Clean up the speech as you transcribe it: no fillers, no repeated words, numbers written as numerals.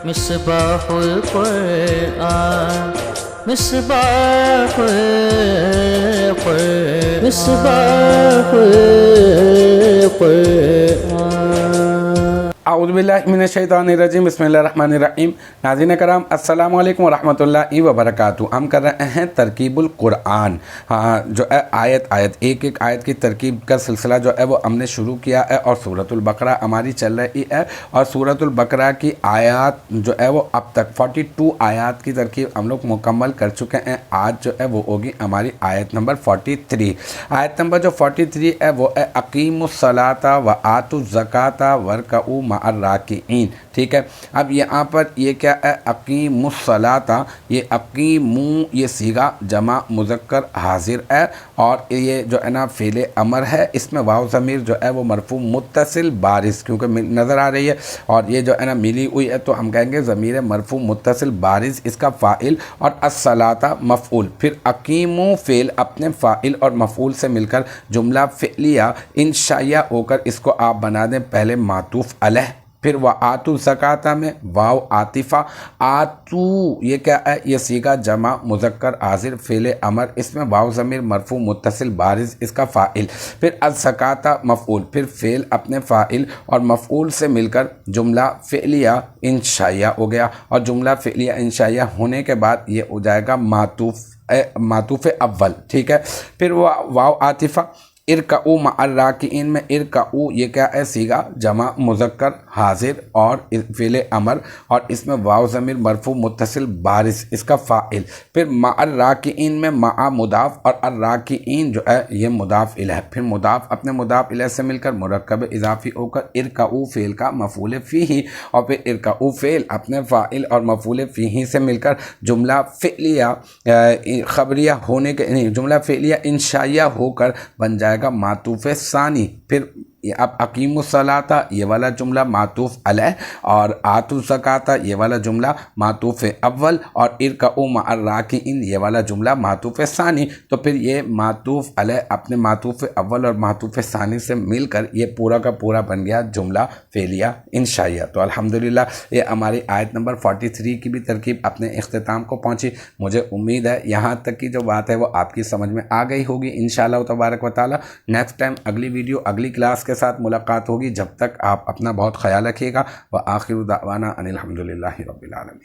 मिसबाहुल कुरआन मिसबाहुल कुरआन मिसबाहुल कुरआन। आऊज़ु बिल्लाहि मिनश शैतानिर्रजीम बिस्मिल्लाहिर्रहमानिर्रहीम। नाज़रीन कराम अस्सलामु अलैकुम वरहमतुल्लाहि वबरकातुहू। हम कर रहे हैं तरकीबुल कुरआन। हाँ, जो है आयत आयत एक एक आयत की तरकीब का सिलसिला जो है वो हमने शुरू किया है और सूरतुल बकरा हमारी चल रही है। और सूरतुल बकरा की आयत जो है वो अब तक 42 आयत की तरकीब हम लोग मुकम्मल कर चुके हैं। आज जो है वो होगी हमारी आयत नंबर 43। आयत नंबर जो 43 है वो है अकीमुस्सलाता व आतु ज़काता वरकऊ मअर्राकिईन। ठीक है, अब यहाँ पर ये क्या है, अकीमुस्सलाता, ये अकीमू ये सीगा जमा मुज़क्कर हाजिर है और ये जो है ना फ़ेल अमर है। इसमें वाव ज़मीर जो है वो मरफू मुत्तसिल बारिस क्योंकि नज़र आ रही है और ये जो है ना मिली हुई है तो हम कहेंगे ज़मीर मरफू मुत्तसिल बारिस इसका फ़ाइल और अस्सलाता मफ़ऊल। फिर अकीमू फ़ेल अपने फ़ाइल और मफ़ऊल से मिलकर जुमला फ़िलिया इंशाइया होकर इसको आप बना दें पहले मातूफ़ अलह। फिर व आतु ज़काता में वाव आतिफ़ा, आतू ये क्या है, ये सीगा जमा मुज़क्कर हाजिर फ़ेल अमर, इसमें वाव ज़मीर मरफू मुत्तसिल बारिज़ इसका फ़ाइल। फिर अज़काता मफ़ऊल, फिर फ़ेल अपने फ़ाइल और मफ़ऊल से मिलकर जुमला फ़िलिया इंशाइया हो गया और जुमला फ़िलिया इंशाइया होने के बाद ये हो जाएगा मातूफ़ अव्वल। ठीक है, फिर वाव आतिफ़ा इरकऊ मअर्राकिईन में इरकऊ ये क्या है, सीगा जमा मुज़क्कर हाजिर और फ़ेल अमर और इसमें वाव ज़मीर मरफू मुत्तसिल बारिस इसका फ़ाइल। फिर मअर्राकिईन में मा मुदाफ़ और अर्राकिईन जो है ये मुदाफ़ इलैह। फिर मुदाफ़ अपने मुदाफ़ इलैह से मिलकर मुरक्कब इज़ाफ़ी होकर इरकऊ फ़ेल का मफ़ूल फ़ीही और फिर इरकऊ फ़ेल अपने फ़ाइल और मफ़ूल फ़ीही से मिलकर जुमला फ़िलिया ख़बरिया होने के नहीं जुमला फ़िलिया इंशाइया होकर बन जाएगा मातूफ़ सानी। फिर अब अकीमुस्सलाता ये वाला जुमला मातूफ़ अलह और आतु ज़काता ये वाला जुमला मातूफ़ अव्वल और इरकऊ मअर्राकिईन ये वाला जुमला मातूफ़ सानी। तो फिर ये मातूफ़ अलह अपने मातूफ़ अव्वल और मातूफ़ सानी से मिलकर ये पूरा का पूरा बन गया जुमला फ़ेलिया इंशाइया। तो अल्हम्दुलिल्लाह ये हमारी आयत नंबर 43 की भी तरकीब अपने इख्तिताम को पहुँची। मुझे उम्मीद है यहाँ तक की जो बात है वो आपकी समझ में आ गई होगी इंशाअल्लाह तबारक व तआला। नेक्स्ट टाइम अगली वीडियो अगली क्लास के साथ मुलाकात होगी। जब तक आप अपना बहुत ख्याल रखिएगा। व आखिर दावाना अनिल हम्दुलिल्लाहि रब्बिल आलमीन।